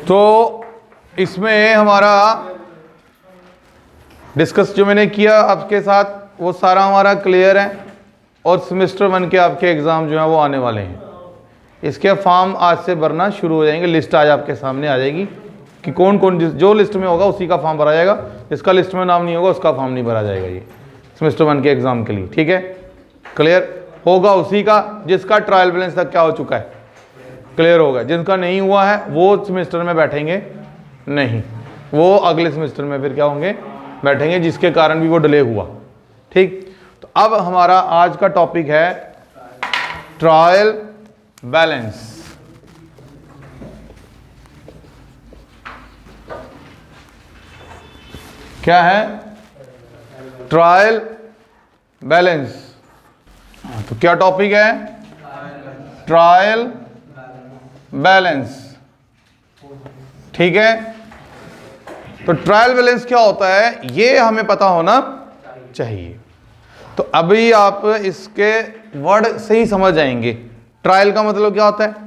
तो इसमें हमारा डिस्कस जो मैंने किया आपके साथ वो सारा हमारा क्लियर है और सेमेस्टर 1 के आपके एग्ज़ाम जो हैं वो आने वाले हैं। इसके फॉर्म आज से भरना शुरू हो जाएंगे। लिस्ट आज आपके सामने आ जाएगी कि कौन कौन जो लिस्ट में होगा उसी का फॉर्म भरा जाएगा, जिसका लिस्ट में नाम नहीं होगा उसका फॉर्म नहीं भरा जाएगा। ये सेमेस्टर 1 के एग्ज़ाम के लिए, ठीक है, क्लियर होगा। उसी का जिसका ट्रायल बैलेंस तक क्या हो चुका है, क्लियर होगा। जिनका नहीं हुआ है वो सेमेस्टर में बैठेंगे नहीं, वो अगले सेमेस्टर में फिर क्या होंगे, बैठेंगे, जिसके कारण भी वो डिले हुआ। ठीक, तो अब हमारा आज का टॉपिक है ट्रायल बैलेंस। क्या है ट्रायल बैलेंस? तो क्या टॉपिक है, ट्रायल बैलेंस, ठीक है। तो ट्रायल बैलेंस क्या होता है ये हमें पता होना चाहिए। तो अभी आप इसके वर्ड से ही समझ जाएंगे। ट्रायल का मतलब क्या होता है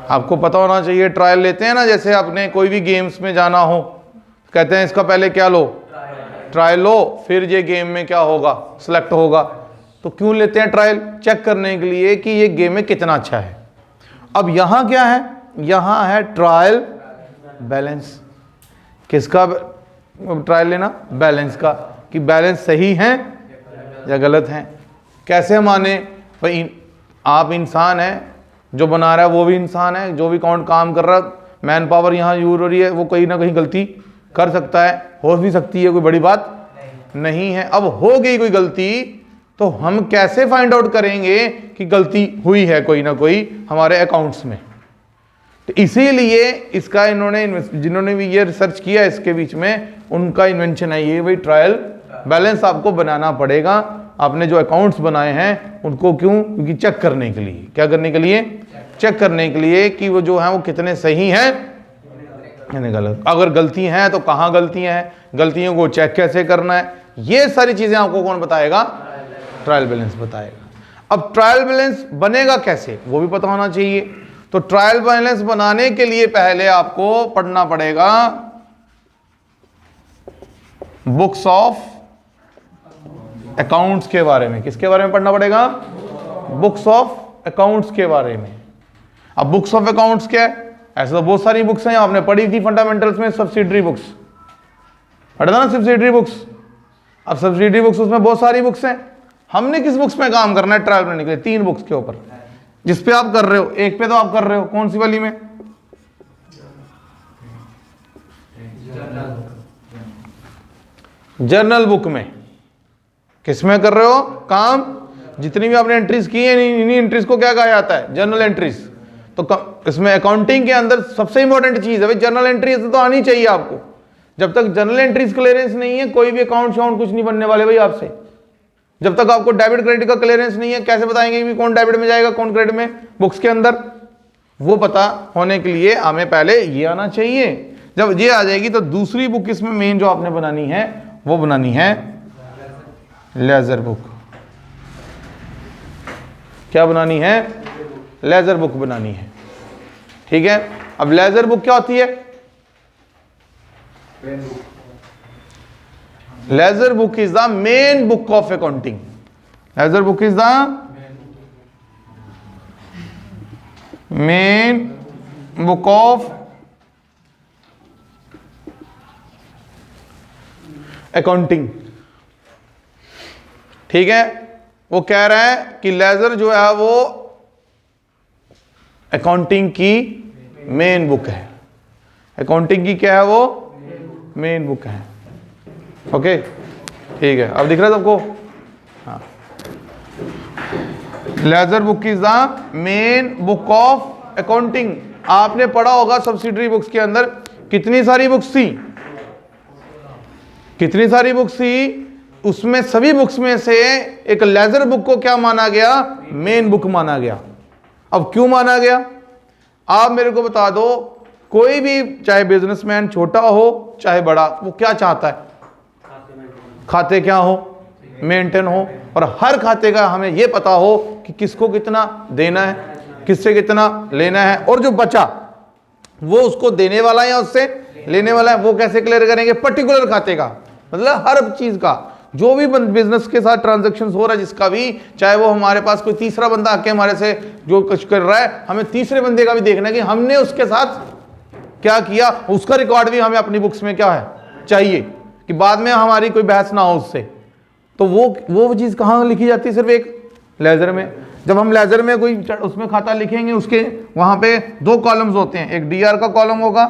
आपको पता होना चाहिए। ट्रायल लेते हैं ना, जैसे आपने कोई भी गेम्स में जाना हो, कहते हैं इसका पहले क्या लो, ट्रायल लो, फिर ये गेम में क्या होगा, सिलेक्ट होगा। तो क्यों लेते हैं ट्रायल? चेक करने के लिए कि ये गेम में कितना अच्छा है। अब यहां क्या है, यहां है ट्रायल बैलेंस। किसका ट्रायल लेना? बैलेंस का, कि बैलेंस सही है या गलत है। कैसे माने भाई, आप इंसान हैं, जो बना रहा है वो भी इंसान है, जो भी काम कर रहा है, मैन पावर यहाँ यूज हो रही है, वो कहीं ना कहीं गलती कर सकता है, हो भी सकती है, कोई बड़ी बात नहीं है। अब हो गई कोई गलती तो हम कैसे फाइंड आउट करेंगे कि गलती हुई है कोई ना कोई हमारे अकाउंट्स में। तो इसीलिए इसका इन्होंने, जिन्होंने भी ये रिसर्च किया इसके बीच में, उनका इन्वेंशन है ये, भाई ट्रायल बैलेंस आपको बनाना पड़ेगा। आपने जो अकाउंट्स बनाए हैं उनको क्यों? क्योंकि चेक करने के लिए। क्या करने के लिए? चेक करने के लिए कि वो जो है वो कितने सही हैं यानी गलत। अगर गलती हैं तो कहाँ गलतियां हैं, गलतियों को चेक कैसे करना है, ये सारी चीजें आपको कौन बताएगा? ट्रायल बैलेंस बताएगा। अब ट्रायल बैलेंस बनेगा कैसे वो भी पता होना चाहिए। तो ट्रायल बैलेंस बनाने के लिए पहले आपको पढ़ना पड़ेगा बुक्स ऑफ अकाउंट्स के बारे में। किसके बारे में पढ़ना पड़ेगा? बुक्स ऑफ अकाउंट्स के बारे में। अब बुक्स ऑफ अकाउंट्स क्या है? ऐसे तो बहुत सारी बुक्स हैं, आपने पढ़ी थी फंडामेंटल्स में, सब्सिडरी बुक्स पढ़ा था ना, सब्सिडरी बुक्स। अब सब्सिडरी बुक्स, उसमें बहुत सारी बुक्स हैं। हमने किस बुक्स में काम करना है ट्रायल बनाने के लिए? 3 बुक्स के ऊपर, जिस पे आप कर रहे हो। एक पे तो आप कर रहे हो, कौन सी वाली में? जर्नल बुक में। किस में कर रहे हो काम? जितनी भी आपने एंट्रीज की है, इन्हीं एंट्रीज को क्या कहा जाता है? Journal entries. तो इसमें अकाउंटिंग के अंदर सबसे इंपॉर्टेंट चीज है भाई जर्नल एंट्रीज तो आनी चाहिए आपको। जब तक जर्नल एंट्रीज क्लियरेंस नहीं है, कोई भी अकाउंट शाउंट कुछ नहीं बनने वाले भाई आपसे। जब तक आपको डेबिट क्रेडिट का क्लियरेंस नहीं है, कैसे बताएंगे भी कौन डेबिट में जाएगा कौन क्रेडिट में बुक्स के अंदर? वो पता होने के लिए हमें पहले ये आना चाहिए। जब ये आ जाएगी तो दूसरी बुक इसमें मेन जो आपने बनानी है वो बनानी है लेजर बुक। क्या बनानी है? लेजर बुक बनानी है, ठीक है। अब लेजर बुक क्या होती है? Laser book is the main book of accounting. Laser book is the main book of accounting, ठीक है। वो कह रहा है कि लेजर जो है वो अकाउंटिंग की मेन बुक है। अकाउंटिंग की क्या है? वो मेन बुक है। ओके, ठीक है। अब दिख रहा है सबको? हाँ, laser book is the main book of accounting. आपने पढ़ा होगा सब्सिडरी बुक्स के अंदर कितनी सारी बुक्स थी, कितनी सारी बुक्स थी। उसमें सभी बुक्स में से एक लेजर बुक को क्या माना गया? मेन बुक माना गया। अब क्यों माना गया आप मेरे को बता दो। कोई भी चाहे बिजनेसमैन छोटा हो चाहे बड़ा, वो क्या चाहता है? खाते क्या हो? मेंटेन हो, और हर खाते का हमें यह पता हो कि किसको कितना देना है, किससे कितना लेना है, और जो बचा वो उसको देने वाला है या उससे लेने वाला है, वो कैसे क्लियर करेंगे? पर्टिकुलर खाते का, मतलब हर चीज का, जो भी बिजनेस के साथ ट्रांजैक्शन हो रहा है जिसका भी, चाहे वो हमारे पास कोई तीसरा बंदा आके हमारे से जो कुछ कर रहा है, हमें तीसरे बंदे का भी देखना है कि हमने उसके साथ क्या किया, उसका रिकॉर्ड भी हमें अपनी बुक्स में क्या है चाहिए, कि बाद में हमारी कोई बहस ना हो उससे। तो वो चीज कहाँ लिखी जाती है? सिर्फ एक लेजर में। जब हम लेजर में कोई उसमें खाता लिखेंगे, उसके वहां पे 2 कॉलम्स होते हैं, एक डीआर का कॉलम होगा,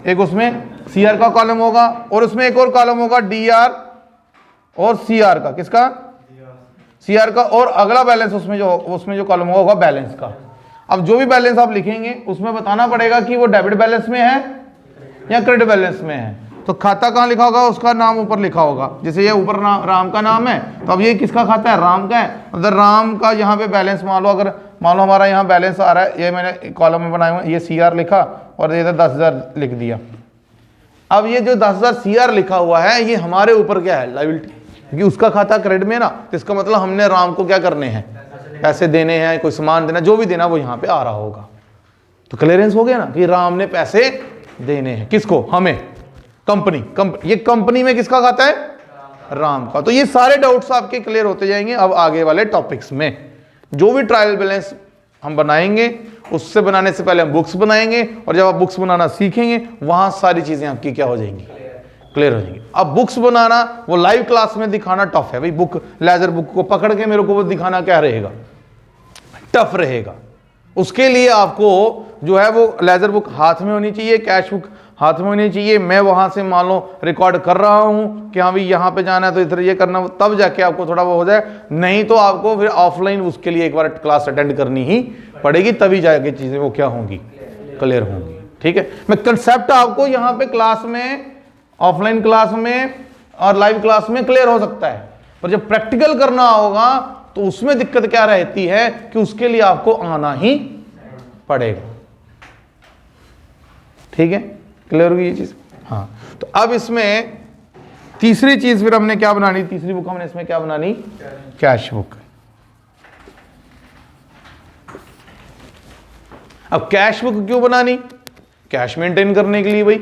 एक उसमें सीआर का कॉलम होगा, और उसमें एक और कॉलम होगा डीआर और सीआर का। किसका? सीआर का। और अगला बैलेंस उसमें जो कॉलम होगा बैलेंस का। अब जो भी बैलेंस आप लिखेंगे उसमें बताना पड़ेगा कि वो डेबिट बैलेंस में है या क्रेडिट बैलेंस में है। तो खाता कहाँ लिखा होगा? उसका नाम ऊपर लिखा होगा। जैसे ये ऊपर राम का नाम है, तो अब ये किसका खाता है? राम का है। मतलब राम का यहाँ पे बैलेंस मान लो, अगर मान लो हमारा यहाँ बैलेंस आ रहा है, ये मैंने कॉलम में बनाया हुआ, ये सीआर लिखा और ये 10,000 लिख दिया। अब ये जो 10,000 सीआर लिखा हुआ है, ये हमारे ऊपर क्या है? लायबिलिटी, क्योंकि उसका खाता क्रेडिट में ना, तो इसका मतलब हमने राम को क्या करने हैं? पैसे देने हैं, कोई सामान देना, जो भी देना वो यहाँ पे आ रहा होगा। तो क्लियरेंस हो गया ना कि राम ने पैसे देने हैं। किसको? हमें। कंपनी ये कंपनी में किसका खाता है? राम का। तो ये सारे डाउट्स आपके क्लियर होते जाएंगे अब आगे वाले टॉपिक्स में। जो भी ट्रायल बैलेंस हम बनाएंगे, उससे बनाने से पहले हम बुक्स बनाएंगे, और जब आप बुक्स बनाना सीखेंगे वहां सारी चीजें आपकी क्या हो जाएंगी? क्लियर हो जाएंगी। अब बुक्स बनाना वो लाइव क्लास में दिखाना टफ है भाई। बुक, लेजर बुक को पकड़ के मेरे को वो दिखाना क्या रहेगा? टफ रहेगा। उसके लिए आपको जो है वो लेजर बुक हाथ में होनी चाहिए, कैश बुक हाथ में होनी चाहिए। मैं वहां से मान लो रिकॉर्ड कर रहा हूं कि हाँ भाई यहाँ पे जाना है तो इधर ये करना, तब जाके आपको थोड़ा वो हो जाए। नहीं तो आपको फिर ऑफलाइन उसके लिए एक बार क्लास अटेंड करनी ही पड़ेगी, तभी जाके चीजें वो क्या होंगी? क्लियर होंगी। ठीक है, मैं कंसेप्ट आपको यहाँ पे क्लास में, ऑफलाइन क्लास में और लाइव क्लास में क्लियर हो सकता है, पर जब प्रैक्टिकल करना होगा तो उसमें दिक्कत क्या रहती है कि उसके लिए आपको आना ही पड़ेगा। ठीक है, क्लियर हुई ये चीज? हाँ। तो अब इसमें तीसरी चीज फिर हमने क्या बनानी? तीसरी बुक हमने इसमें क्या बनानी? Cash book. अब कैश बुक क्यों बनानी? कैश मेंटेन करने के लिए भाई।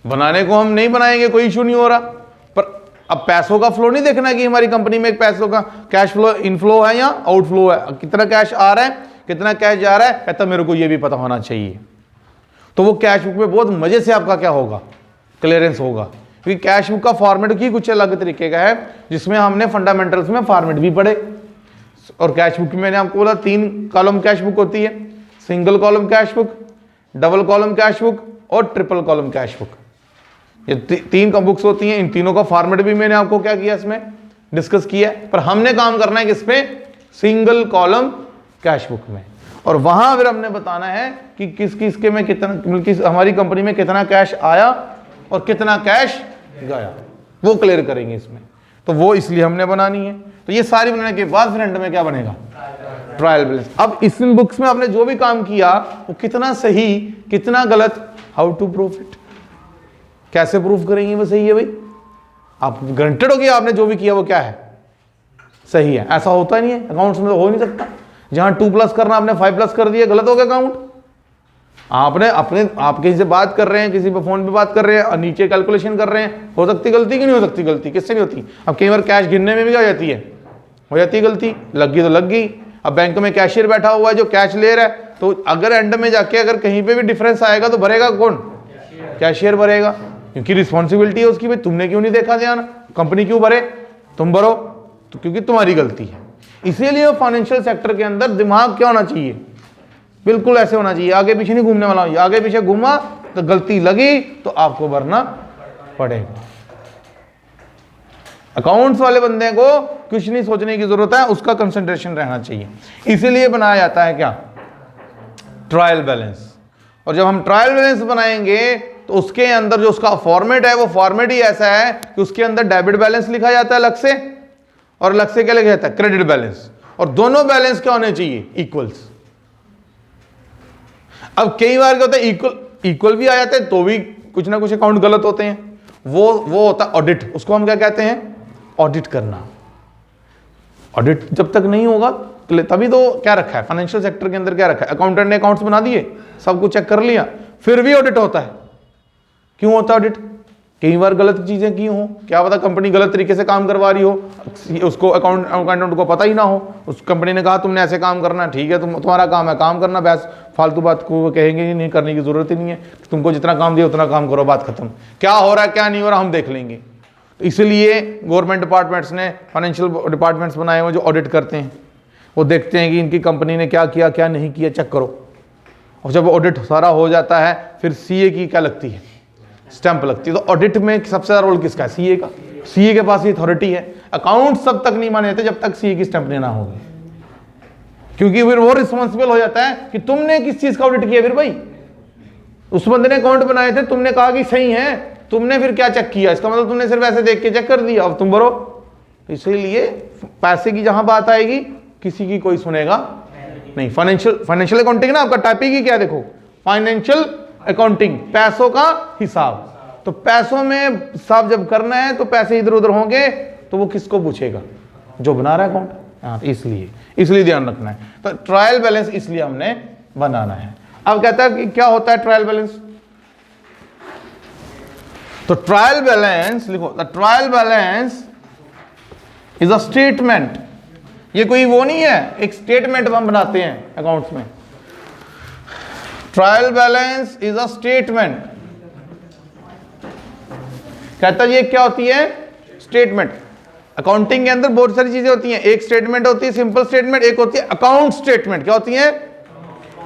बनाने को हम नहीं बनाएंगे, कोई इशू नहीं हो रहा, पर अब पैसों का फ्लो नहीं देखना कि हमारी कंपनी में एक पैसों का कैश फ्लो इनफ्लो है या आउटफ्लो है, कितना कैश आ रहा है कितना कैश जा रहा है, कहता मेरे को ये भी पता होना चाहिए। तो वो कैश बुक में बहुत मजे से आपका क्या होगा? क्लियरेंस होगा। क्योंकि कैश बुक का फॉर्मेट की कुछ अलग तरीके का है, जिसमें हमने फंडामेंटल्स में फॉर्मेट भी पढ़े। और कैश बुक में मैंने आपको बोला 3 कॉलम कैश बुक होती है, single column cash book, double column cash book और ट्रिपल कॉलम कैश बुक। ये 3 बुक्स होती हैं। इन तीनों का फॉर्मेट भी मैंने आपको क्या किया, इसमें डिस्कस किया है। पर हमने काम करना है किस पे? सिंगल कॉलम कैश बुक में। और वहां फिर हमने बताना है कि किस किस के में कितना, हमारी कंपनी में कितना कैश आया और कितना कैश गया, वो क्लियर करेंगे इसमें। तो वो इसलिए हमने बनानी है। तो ये सारी बनाने के बाद फिर एंड में क्या बनेगा? Trial balance. अब इस बुक्स में आपने जो भी काम किया वो कितना सही कितना गलत, हाउ टू प्रूव इट, कैसे प्रूफ करेंगे वो सही है भाई? आप गारंटेड हो कि आपने जो भी किया वो क्या है? सही है। ऐसा होता नहीं है, अकाउंट्स में तो हो नहीं सकता। जहां 2+ करना आपने 5+ कर दिया, गलत हो गया अकाउंट। आपने आप किसी से बात कर रहे हैं, किसी पे फोन पे बात कर रहे हैं और नीचे कैलकुलेशन कर रहे हैं, हो सकती गलती कि नहीं हो सकती गलती? किससे नहीं होती? अब कई बार कैश गिनने में भी आ जाती है, हो जाती है गलती, लग गई तो लग गई। अब बैंक में कैशियर बैठा हुआ है जो कैश ले रहा है, तो अगर एंड में जाके अगर कहीं पे भी डिफरेंस आएगा तो भरेगा कौन? कैशियर भरेगा, क्योंकि रिस्पॉन्सिबिलिटी है उसकी। भाई तुमने क्यों नहीं देखा ध्यान, कंपनी क्यों भरे? तुम भरो, तो क्योंकि तुम्हारी गलती है। इसीलिए फाइनेंशियल सेक्टर के अंदर दिमाग क्या होना चाहिए? बिल्कुल ऐसे होना चाहिए, आगे पीछे नहीं घूमने वाला। आगे पीछे घूमा तो गलती लगी तो आपको भरना पड़ेगा। अकाउंट्स वाले बंदे को कुछ नहीं सोचने की जरूरत है, उसका कंसंट्रेशन रहना चाहिए। इसीलिए बनाया जाता है क्या? Trial balance. और जब हम ट्रायल बैलेंस बनाएंगे तो उसके अंदर जो उसका फॉर्मेट है वो फॉर्मेट ही ऐसा है कि उसके अंदर डेबिट बैलेंस लिखा जाता है अलग से, और अलग से क्या लिखा जाता है? Credit balance. और दोनों बैलेंस क्या होने चाहिए? इक्वल्स। अब कई बार क्या होता है, इक्वल भी आ जाते हैं तो भी कुछ ना कुछ अकाउंट गलत होते हैं। वो होता है ऑडिट। उसको हम क्या कहते हैं? ऑडिट करना। ऑडिट जब तक नहीं होगा तभी तो क्या रखा है फाइनेंशियल सेक्टर के अंदर, क्या रखा है, अकाउंटेंट ने अकाउंट्स बना दिए, सब कुछ चेक कर लिया, फिर भी ऑडिट होता है। क्यों होता है ऑडिट? कई बार गलत चीजें की हो, क्या पता कंपनी गलत तरीके से काम करवा रही हो, उसको अकाउंटेंट को पता ही ना हो, उस कंपनी ने कहा तुमने ऐसे काम करना, ठीक है, तुम्हारा काम है काम करना, बस फालतू बात को कहेंगे नहीं, करने की जरूरत ही नहीं है, तुमको जितना काम दिया उतना काम करो, बात खत्म। क्या हो रहा है क्या नहीं हो रहा हम देख लेंगे। तो इसलिए गवर्नमेंट डिपार्टमेंट्स ने फाइनेंशियल डिपार्टमेंट्स बनाए हुए जो ऑडिट करते हैं, वो देखते हैं कि इनकी कंपनी ने क्या किया क्या नहीं किया, चेक करो। और जब ऑडिट सारा हो जाता है फिर सीए की क्या लगती है, स्टैंप लगती है। तो ऑडिट में सबसे ज्यादा रोल किसका है? सीए का। सीए के पास ये अथॉरिटी है। अकाउंट सब तक नहीं माने जाते जब तक सीए की स्टैंप लेना होगी, क्योंकि फिर वो रिस्पॉन्सिबल हो जाता है कि तुमने किस चीज का ऑडिट किया। फिर भाई उस बंदे ने अकाउंट बनाए थे, तुमने कहा कि सही है, तुमने फिर क्या चेक किया? इसका मतलब तुमने सिर्फ ऐसे देख के चेक कर दिया, अब तुम भरो। इसीलिए पैसे की जहां बात आएगी किसी की कोई सुनेगा नहीं। फाइनेंशियल अकाउंटिंग ना आपका टॉपिक ही क्या, देखो फाइनेंशियल अकाउंटिंग, पैसों का हिसाब। तो पैसों में हिसाब जब करना है तो पैसे इधर उधर होंगे तो वो किसको पूछेगा? जो बना रहा है अकाउंट। हाँ, इसलिए ध्यान रखना है। तो ट्रायल बैलेंस इसलिए हमने बनाना है। अब कहता है कि क्या होता है ट्रायल बैलेंस। तो ट्रायल बैलेंस लिखो, the trial balance is a statement. ये कोई वो नहीं है, एक स्टेटमेंट हम बनाते हैं अकाउंट्स में। Trial balance is a statement. कहता है ये क्या होती है? स्टेटमेंट। अकाउंटिंग के अंदर बहुत सारी चीजें होती हैं, एक स्टेटमेंट होती है सिंपल स्टेटमेंट, एक होती है अकाउंट स्टेटमेंट। क्या होती है?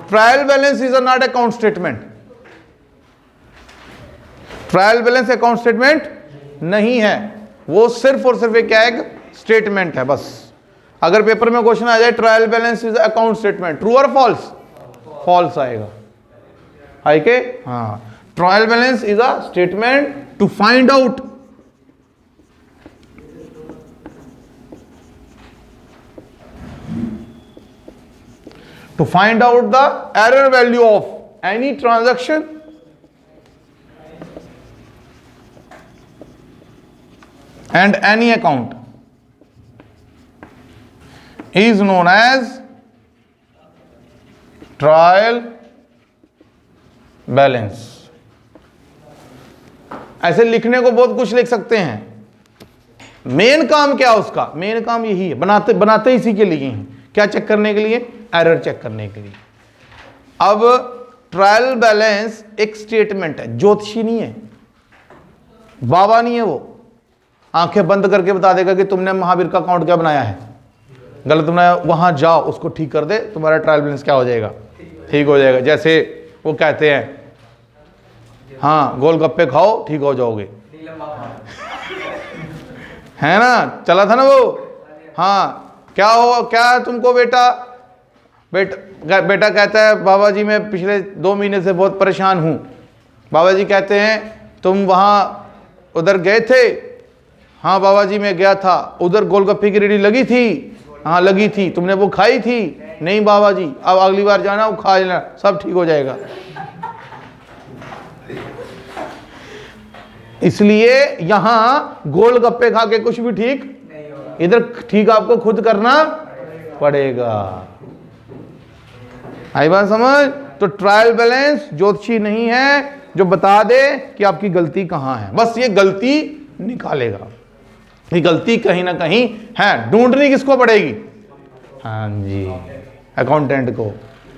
Trial balance is not account statement. Trial balance account statement नहीं है, वो सिर्फ और सिर्फ क्या है? स्टेटमेंट है बस। अगर पेपर में क्वेश्चन आ जाए trial balance is account statement, true और फॉल्स? फॉल्स आएगा। है के? हाँ, trial balance is a statement to find out the error value of any transaction and any account is known as trial balance। ऐसे लिखने को बहुत कुछ लिख सकते हैं। मेन काम क्या है उसका? मेन काम यही है, बनाते इसी के लिए हैं। क्या चेक करने के लिए? एरर चेक करने के लिए। अब ट्रायल बैलेंस एक स्टेटमेंट है, ज्योतिषी नहीं है, बाबा नहीं है, वो आंखें बंद करके बता देगा कि तुमने महावीर का अकाउंट क्या बनाया है, गलत बनाया, वहां जाओ उसको ठीक कर दे, तुम्हारा ट्रायल बैलेंस क्या हो जाएगा? ठीक हो जाएगा। जैसे वो कहते हैं हाँ गोलगप्पे खाओ ठीक हो जाओगे, है ना, चला था ना वो। हाँ क्या हो, क्या है तुमको बेटा? बेटा कहता है बाबा जी मैं पिछले 2 महीने से बहुत परेशान हूँ। बाबा जी कहते हैं तुम वहाँ उधर गए थे? हाँ बाबा जी मैं गया था, उधर गोलगप्पे की रेडी लगी थी? हाँ लगी थी, तुमने वो खाई थी? नहीं बाबा जी, अब अगली बार जाना वो खा लेना, सब ठीक हो जाएगा। इसलिए यहां गोलगप्पे खा के कुछ भी ठीक, इधर ठीक आपको खुद करना पड़ेगा। आई बात समझ? तो ट्रायल बैलेंस ज्योतिषी नहीं है जो बता दे कि आपकी गलती कहां है, बस ये गलती निकालेगा। ये गलती कहीं ना कहीं है, ढूंढनी किसको पड़ेगी? हाँ जी, अकाउंटेंट को,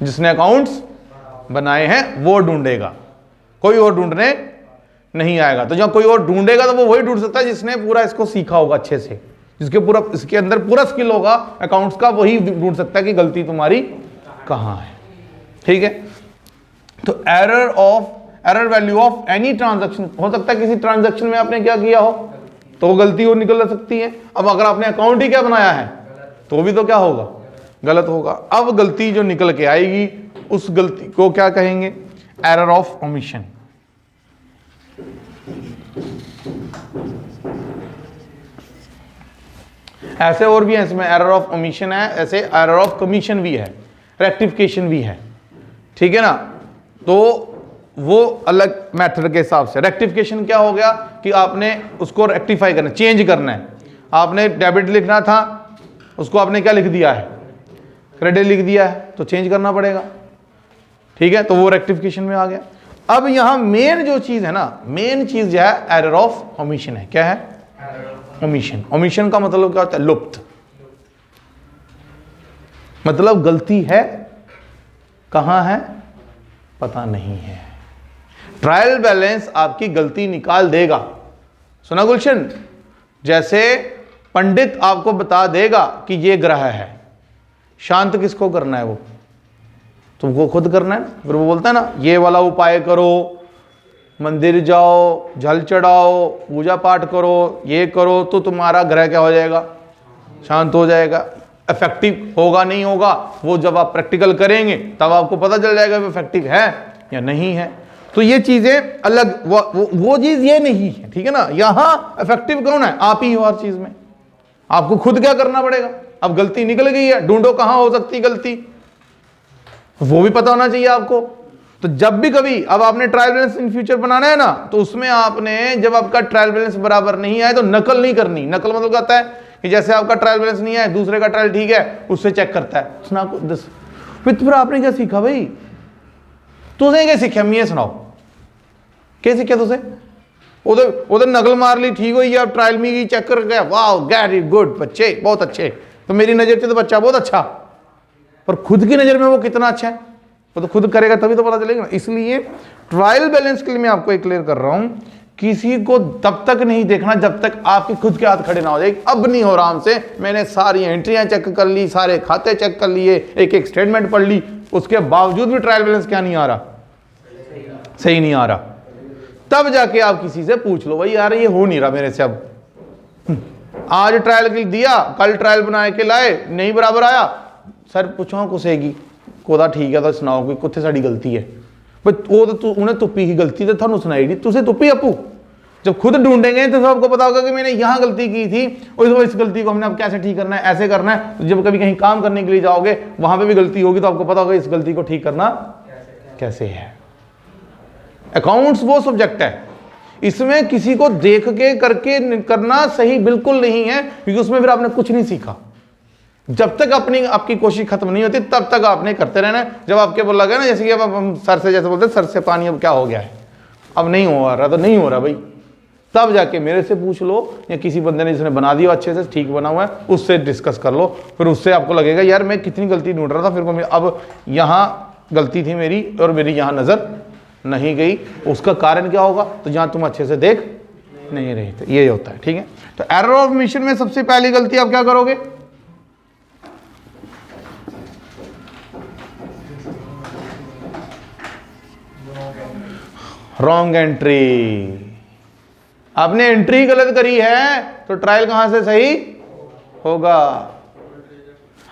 जिसने अकाउंट्स बनाए हैं वो ढूंढेगा, कोई और ढूंढने नहीं आएगा। तो जब कोई और ढूंढेगा तो वो वही ढूंढ सकता है जिसने पूरा इसको सीखा होगा अच्छे से, जिसके पूरा इसके अंदर पूरा स्किल होगा अकाउंट्स का, वही ढूंढ सकता है कि गलती तुम्हारी कहां है। ठीक है? तो error value of any transaction, हो सकता है किसी ट्रांजैक्शन में आपने क्या किया हो तो वो गलती और निकल सकती है। अब अगर आपने अकाउंट ही क्या बनाया है तो भी तो क्या होगा? गलत होगा। अब गलती जो निकल के आएगी उस गलती को क्या कहेंगे? Error of omission. ऐसे और भी है, इसमें एरर ऑफ ओमिशन है, ऐसे एरर ऑफ कमीशन भी है, रेक्टिफिकेशन भी है। ठीक है ना? तो वो अलग मेथड के हिसाब से। रेक्टिफिकेशन क्या हो गया कि आपने उसको रेक्टिफाई करना, चेंज करना है। आपने डेबिट लिखना था, उसको आपने क्या लिख दिया है? क्रेडिट लिख दिया है तो चेंज करना पड़ेगा, ठीक है, तो वो रेक्टिफिकेशन में आ गया। अब यहां मेन जो चीज है ना, मेन चीज जो है एरर ऑफ ओमिशन है। क्या है? ओमिशन। ओमिशन का मतलब क्या होता है? लुप्त, मतलब गलती है, कहां है पता नहीं है। ट्रायल बैलेंस आपकी गलती निकाल देगा। सुना गुलशन? जैसे पंडित आपको बता देगा कि ये ग्रह है, शांत किसको करना है? वो तुमको खुद करना है। फिर वो बोलता है ना ये वाला उपाय करो, मंदिर जाओ, जल चढ़ाओ, पूजा पाठ करो, ये करो, तो तुम्हारा ग्रह क्या हो जाएगा? शांत हो जाएगा। इफेक्टिव होगा नहीं होगा वो जब आप प्रैक्टिकल करेंगे तब आपको पता चल जाएगा वो इफेक्टिव है या नहीं है। तो ये चीजें अलग, वो चीज ये नहीं है, ठीक है ना। यहां इफेक्टिव कौन है? आप ही हो हर चीज में। आपको खुद क्या करना पड़ेगा? अब गलती निकल गई है, ढूंढो कहां हो सकती है गलती, वो भी पता होना चाहिए आपको। तो जब भी कभी अब आपने ट्रायल बैलेंस इन फ्यूचर बनाना है ना, तो उसमें आपने जब आपका ट्रायल बैलेंस बराबर नहीं आए तो नकल नहीं करनी। नकल मतलब कहता है कि जैसे आपका ट्रायल बैलेंस नहीं है, दूसरे का ट्रायल ठीक है, उससे चेक करता है। फिर आपने क्या सीखा भाई? तुझे क्या सीखा? मैं सुनाओ क्या सीखा तुझे? उधर नकल मार ली, ठीक हुई, अब ट्रायल में चेक कर गया, वाह वेरी गुड, बच्चे बहुत अच्छे, तो मेरी नजर से तो बच्चा बहुत अच्छा, पर खुद की नजर में वो कितना अच्छा है वो तो खुद करेगा तभी तो पता चलेगा ना। इसलिए ट्रायल बैलेंस के लिए मैं आपको एक क्लियर कर रहा हूं, किसी को तब तक नहीं देखना जब तक आपके खुद के हाथ खड़े ना हो जाए। अब नहीं हो रहा हमसे, मैंने सारी एंट्रियां चेक कर ली, सारे खाते चेक कर लिए, एक एक स्टेटमेंट पढ़ ली, उसके बावजूद भी ट्रायल बैलेंस क्या नहीं आ रहा? सही नहीं आ रहा। तब जाके आप किसी से पूछ लो, भाई यार ये हो नहीं रहा मेरे से। अब आज ट्रायल दिया, कल ट्रायल बना के लाए, नहीं बराबर आया, सर पूछो कुसेगी कोदा ठीक है तो सुनाओ कोई कुत्थे साड़ी गलती है। वो तो उन्हें तुप्पी ही गलती तो थानू सुनाई नहीं, तुझे तुप्पी अपू। जब खुद ढूंढेंगे तो आपको पता होगा कि मैंने यहाँ गलती की थी और इस गलती को हमने अब कैसे ठीक करना है, ऐसे करना है। तो जब कभी कहीं काम करने के लिए जाओगे वहां पे भी गलती होगी तो आपको पता होगा इस गलती को ठीक करना कैसे है। अकाउंट्स वो सब्जेक्ट है, इसमें किसी को देख के करके करना सही बिल्कुल नहीं है, क्योंकि उसमें फिर आपने कुछ नहीं सीखा। जब तक आपकी कोशिश खत्म नहीं होती तब तक आपने करते रहना है। जब आपके बोला गया ना, जैसे कि अब हम सर से जैसे बोलते हैं सर से पानी अब क्या हो गया है, अब नहीं हो रहा, तो नहीं हो रहा भाई, तब जाके मेरे से पूछ लो या किसी बंदे ने जिसने बना दिया अच्छे से ठीक बना हुआ है उससे डिस्कस कर लो। फिर उससे आपको लगेगा यार मैं कितनी गलती ढूंढ रहा था, फिर अब यहाँ गलती थी मेरी और मेरी यहाँ नजर नहीं गई, उसका कारण क्या होगा? तो जहाँ तुम अच्छे से देख नहीं रहे थे, ये होता है, ठीक है। तो एरर ऑफ ओमिशन में सबसे पहली गलती आप क्या करोगे? Wrong entry. आपने एंट्री गलत करी है तो ट्रायल कहां से सही होगा?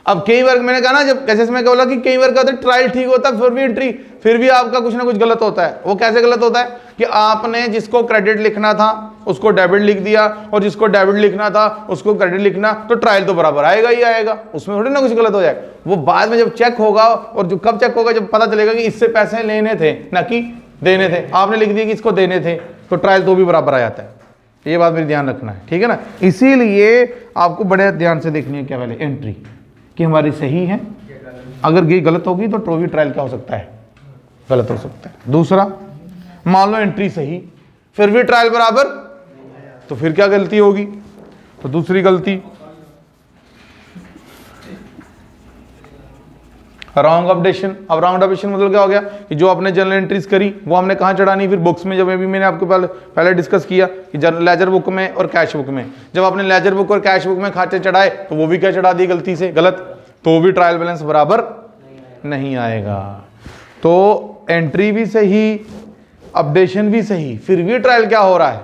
अब कई बार मैंने कहा ना, जब जैसे मैं बोला कि कई बार क्या होता है ट्रायल ठीक होता है फिर भी एंट्री, फिर भी आपका कुछ ना कुछ गलत होता है। वो कैसे गलत होता है कि आपने जिसको क्रेडिट लिखना था उसको डेबिट लिख दिया और जिसको डेबिट लिखना था उसको क्रेडिट लिखना, तो ट्रायल तो बराबर आएगा ही आएगा, उसमें थोड़ी ना कुछ गलत हो जाएगा। वो बाद में जब चेक होगा, और जो कब चेक होगा? जब पता चलेगा कि इससे पैसे लेने थे ना कि देने थे, आपने लिख दिया कि इसको देने थे, तो ट्रायल तो भी बराबर आ जाता है। ये बात मेरी ध्यान रखना है, ठीक है ना। इसीलिए आपको बड़े ध्यान से देखनी है क्या पहले एंट्री कि हमारी सही है, अगर ये गलत होगी तो भी ट्रायल क्या हो सकता है? गलत हो सकता है। दूसरा, मान लो एंट्री सही फिर भी ट्रायल बराबर, तो फिर क्या गलती होगी? तो दूसरी गलती रॉन्ग अपडेशन। अब रॉन्ग अपडेशन मतलब क्या हो गया कि जो आपने जर्नल एंट्रीज करी वो हमने कहाँ चढ़ानी? फिर बुक्स में। जब भी मैंने आपको पहले डिस्कस किया कि लेजर बुक में और कैश बुक में, जब आपने लेजर बुक और कैश बुक में खाते चढ़ाए तो वो भी क्या चढ़ा दी गलती से गलत, तो भी ट्रायल बैलेंस बराबर नहीं आएगा। तो एंट्री भी सही, अपडेशन भी सही, फिर भी ट्रायल क्या हो रहा है?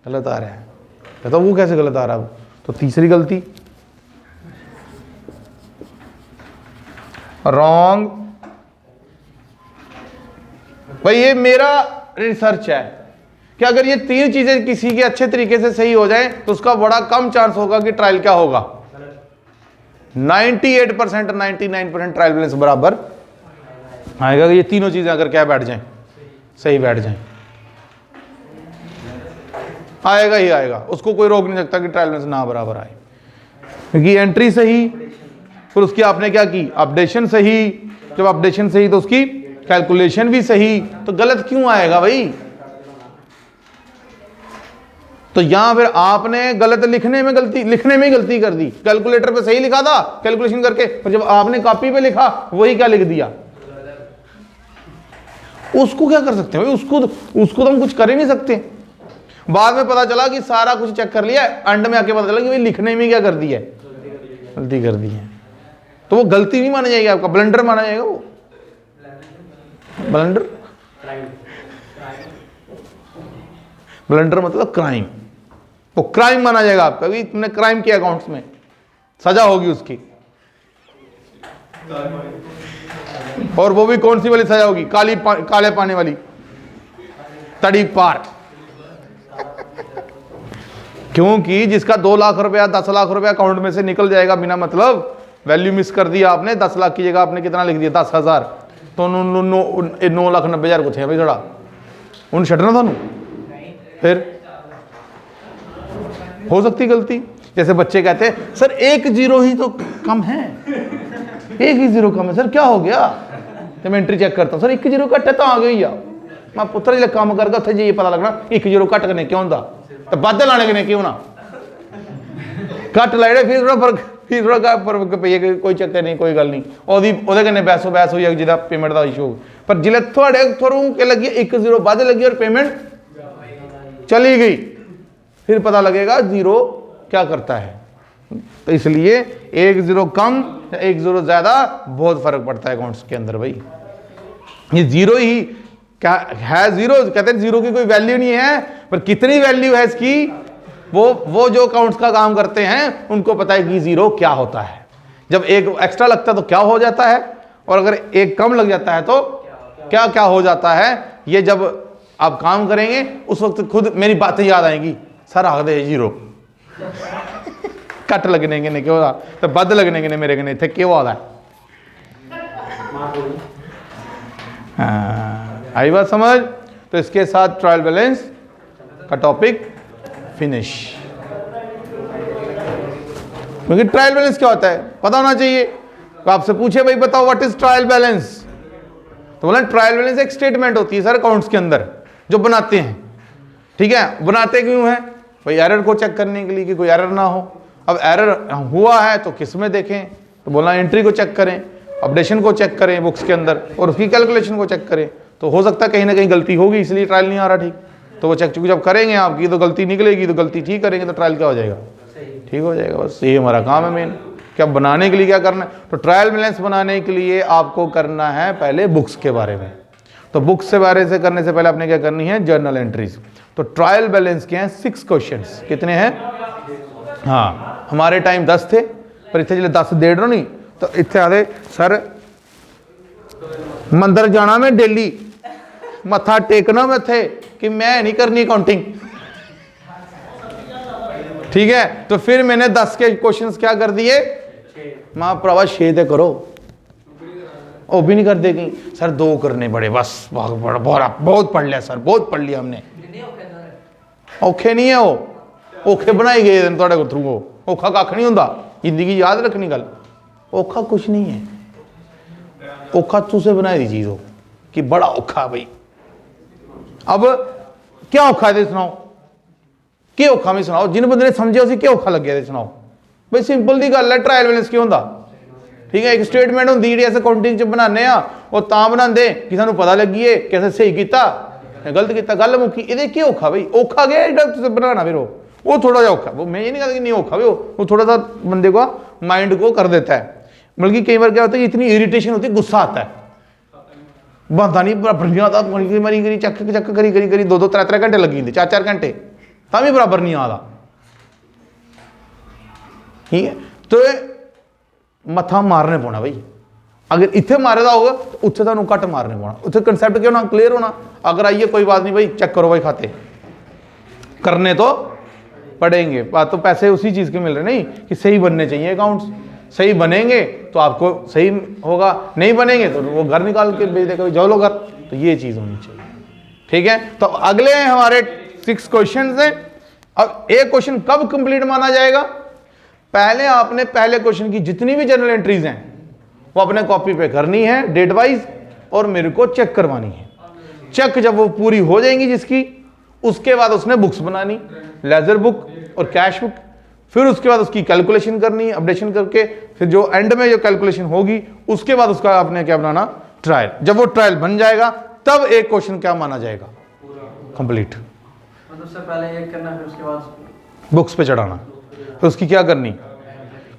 गलत आ रहा है। तो वो कैसे गलत आ रहा है? तो तीसरी गलती रॉन्ग। भाई ये मेरा रिसर्च है कि अगर ये तीन चीजें किसी के अच्छे तरीके से सही हो जाए तो उसका बड़ा कम चांस होगा कि ट्रायल क्या होगा? 98% 99% ट्रायल बैलेंस बराबर आएगा। ये तीनों चीजें अगर क्या बैठ जाएं, सही बैठ जाएं, आएगा ही आएगा, उसको कोई रोक नहीं सकता कि ट्रायल बैलेंस ना बराबर आए। क्योंकि एंट्री सही, फिर उसकी आपने क्या की, अपडेशन सही, जब अपडेशन सही तो उसकी कैलकुलेशन भी सही, तो गलत क्यों आएगा भाई? तो यहां फिर आपने गलत लिखने में ही गलती कर दी। कैलकुलेटर पे सही लिखा था कैलकुलेशन करके, पर जब आपने कॉपी पे लिखा वही क्या लिख दिया, उसको क्या कर सकते हैं भाई? उसको तो हम कुछ कर ही नहीं सकते। बाद में पता चला कि सारा कुछ चेक कर लिया, एंड में आके पता चला कि भाई लिखने में क्या कर दी है, गलती कर दी है। तो वो गलती नहीं माना जाएगी, आपका ब्लंडर माना जाएगा। वो ब्लंडर मतलब क्राइम, वो क्राइम माना जाएगा आपका, भी तुमने क्राइम किया, अकाउंट्स में सजा होगी उसकी। और वो भी कौन सी वाली सजा होगी? काले पानी वाली, तड़ी पार। क्योंकि जिसका 2 लाख रुपया 10 लाख रुपया अकाउंट में से निकल जाएगा बिना मतलब, वैल्यू मिस कर दिया आपने, 10 लाख की जगह आपने कितना लिख दिया, 10,000, तो 9,90,000 कुछ है भाई, थोड़ा उन छटना था। फिर हो सकती गलती। जैसे बच्चे कहते हैं सर 1 0 ही तो कम है, 1 ही 0 कम है सर, क्या हो गया? तो मैं एंट्री चेक करता हूँ, सर 1 0 घट है तो आ गई आ मैं पुत्र जो काम करगा उत्थे जी पता लगना 1 0 घट करने क्यों होंदा, तो बद लाने कने क्यों ना घट लाए, फिर थोड़ा फर्क पे, कोई चक्कर नहीं, कोई गल नहीं, ओहदे कन्नै बहसो बहस हुई जिहदा पेमेंट का इशू। पर जिले थोड़े थ्रू के लगी 1 0 बद लगी और पेमेंट चली गई, फिर पता लगेगा 0 क्या करता है। तो इसलिए 1 0 कम या 1 0 ज्यादा बहुत फर्क पड़ता है अकाउंट्स के अंदर भाई। ये 0 ही क्या है, 0 कहते हैं 0 की कोई वैल्यू नहीं है, पर कितनी वैल्यू है इसकी, वो जो अकाउंट्स का काम करते हैं उनको पता है कि 0 क्या होता है। जब 1 एक्स्ट्रा लगता है तो क्या हो जाता है, और अगर 1 कम लग जाता है तो क्या क्या हो जाता है। ये जब आप काम करेंगे उस वक्त खुद मेरी बातें याद आएंगी, सर आख दे 0 कट लगने के ने क्यों होता, तो बद लगने के ने मेरे कने इतने क्यों आता है। आई बात समझ? तो इसके साथ ट्रायल बैलेंस का टॉपिक फिनिश। क्योंकि ट्रायल बैलेंस क्या होता है पता होना चाहिए। तो आपसे पूछे भाई बताओ व्हाट इज ट्रायल बैलेंस, तो बोला ट्रायल बैलेंस एक स्टेटमेंट होती है सर अकाउंट्स के अंदर जो बनाते हैं, ठीक है। बनाते क्यों है भाई? एरर को चेक करने के लिए कि कोई एरर ना हो। अब एरर हुआ है तो किस में देखें, तो बोला एंट्री को चेक करें, अपडेशन को चेक करें बुक्स के अंदर, और उसकी कैलकुलेशन को चेक करें। तो हो सकता है कहीं ना कहीं गलती होगी इसलिए ट्रायल नहीं आ रहा ठीक, तो वो चेक चूंकि जब करेंगे आपकी तो गलती निकलेगी, तो गलती ठीक करेंगे तो ट्रायल क्या हो जाएगा, ठीक हो जाएगा। बस ये हमारा काम है मेन। क्या बनाने के लिए क्या करना है, तो ट्रायल बैलेंस बनाने के लिए आपको करना है पहले बुक्स के बारे में। तो बुक्स के बारे से करने से पहले आपने क्या करनी है, जर्नल एंट्रीज। तो ट्रायल बैलेंस के हैं 6 क्वेश्चंस, कितने हैं? हाँ हमारे टाइम 10 थे, पर इतने जिले 10 डेढ़ नहीं, तो इतने आते सर मंदिर जाना मैं डेली, मत्था टेकना मैं थे कि मैं नहीं करनी काउंटिंग, ठीक है। तो फिर मैंने 10 के क्वेश्चंस क्या कर दिए, मां प्रभा 6 दे करो, वो भी नहीं कर देगी सर 2 करने बड़े, बस बहुत पढ़ लिया सर, बहुत पढ़ लिया हमने। औखे नहीं है वो, औखे बनाए गए थोड़े को थ्रू, वो औखा कख नहीं होंदा, जिंदगी याद रखनी गल, औखा कुछ नहीं है। औखा तुसे बनाई दी चीज हो कि बड़ा औखा भाई। अब क्या औखा है सुनाओ, क्या औखा में सुनाओ, जिन बंदे ने समझे उसे क्या औखा लगे सुनाओ भाई। सिंपल दी गल है, ट्रायल बैलेंस क्यों होंदा, ठीक है। एक स्टेटमेंट होंदी जिहड़ी अस अकाउंटिंग च बनाने आ, वो तां बनांदे कि सानू पता लगिए कि असें सही कीता गलत किया, गल मुक्की। ये क्या औखा भाई, औखा गया एडा बनाना, फिर वो थोड़ा जा औखा, वो मैं ये नहीं कहता कि नहीं औखा, वो थोड़ा सा बंदे को माइंड को कर देता है। बल्कि कई बार क्या होता है, इतनी इरिटेशन होती है, गुस्सा आता है, बंदा नहीं बराबर नहीं आता, मरी करी चक चक करी करी करी 2-2 3-3 घंटे लगी जंदे, 4-4 घंटे, तां भी बराबर नहीं आता, ठीक है। तो मत्था मारने पौना भाई, अगर इत्थे मारे दा होगा तो उत्थे तुहानूं घट मारने पौना, उत्थे कंसैप्ट क्या होना, क्लियर होना। अगर आइए कोई बात नहीं भाई, चेक करो भाई खाते, करने तो पड़ेंगे, बात तो पैसे उसी चीज़ के मिल रहे नहीं कि सही बनने चाहिए अकाउंट्स, सही बनेंगे तो आपको सही होगा, नहीं बनेंगे तो वो घर निकाल के भेज देगा जाओ लो घर। तो ये चीज़ होनी चाहिए, ठीक है। तो अगले हमारे 6 क्वेश्चन हैं। अब एक क्वेश्चन कब कंप्लीट माना जाएगा, पहले आपने पहले क्वेश्चन की जितनी भी जनरल एंट्रीज हैं वो अपने कॉपी पे करनी है डेट वाइज, और मेरे को चेक करवानी है। चेक जब वो पूरी हो जाएंगी जिसकी, उसके बाद उसने बुक्स बनानी, लेजर बुक और कैश बुक। फिर उसके बाद उसकी कैलकुलेशन करनी, अपडेशन करके, फिर जो एंड में जो कैलकुलेशन होगी उसके बाद उसका आपने क्या बनाना, ट्रायल। जब वो ट्रायल बन जाएगा तब एक क्वेश्चन क्या माना जाएगा, कंप्लीट। मतलब सबसे पहले एक करना, फिर उसके बाद बुक्स पे चढ़ाना, फिर उसकी क्या करनी,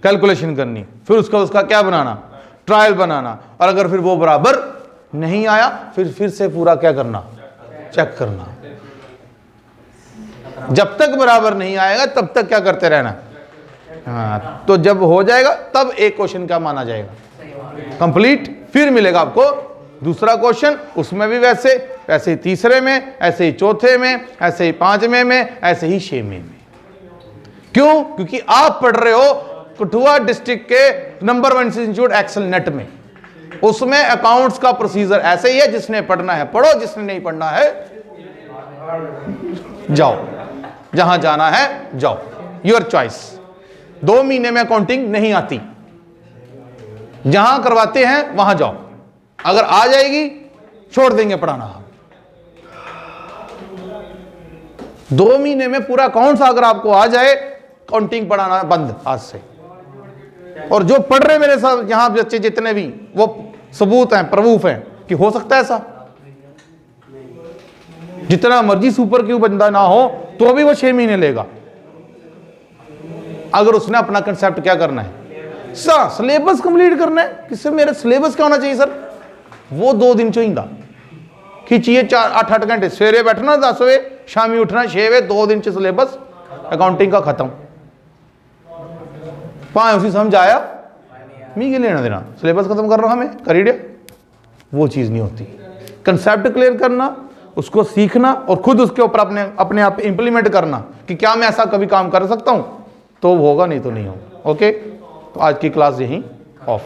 कैलकुलेशन करनी, फिर उसका क्या बनाना, ट्रायल बनाना। और अगर फिर वो बराबर नहीं आया फिर से पूरा क्या करना, चेक करना। जब तक बराबर नहीं आएगा तब तक क्या करते रहना। हाँ, तो जब हो जाएगा तब एक क्वेश्चन क्या माना जाएगा, कंप्लीट। फिर मिलेगा आपको दूसरा क्वेश्चन, उसमें भी वैसे ही तीसरे में, ऐसे ही चौथे में, ऐसे ही पांचवें में, ऐसे ही छठवें में। क्यों? क्योंकि आप पढ़ रहे हो कठुआ डिस्ट्रिक्ट के नंबर 1 इंस्टीट्यूट एक्सेल नेट में। उसमें अकाउंट्स का प्रोसीजर ऐसे ही है, जिसने पढ़ना है पढ़ो, जिसने नहीं पढ़ना है जाओ, जहां जाना है जाओ, योर चॉइस। 2 महीने में अकाउंटिंग नहीं आती, जहां करवाते हैं वहां जाओ। अगर आ जाएगी छोड़ देंगे पढ़ाना हम। 2 महीने में पूरा अकाउंट्स अगर आपको आ जाए, अकाउंटिंग पढ़ाना बंद आज से। और जो पढ़ रहे मेरे साथ यहां बच्चे जितने भी, वो सबूत हैं, प्रूफ हैं कि हो सकता है ऐसा। जितना मर्जी सुपर क्यू बंदा ना हो तो भी वो 6 महीने लेगा, अगर उसने अपना कंसेप्ट क्या करना है, सिलेबस कंप्लीट करना है। किससे मेरा सिलेबस क्या होना चाहिए सर, वो 2 दिन चाहिए खिंचिए 8-8 घंटे, सवेरे बैठना 10 बजे, शामी उठना 6 बजे, 2 दिन च सिलेबस अकाउंटिंग का खत्म। भाएं उसी समझ आया, मी क्या लेना देना, सिलेबस खत्म कर रहा हूं हमें कर ही दिया। वो चीज नहीं होती। कंसेप्ट क्लियर करना, उसको सीखना और खुद उसके ऊपर अपने आप इंप्लीमेंट करना कि क्या मैं ऐसा कभी काम कर सकता हूं, तो होगा, नहीं तो नहीं होगा। ओके, तो आज की क्लास यहीं ऑफ।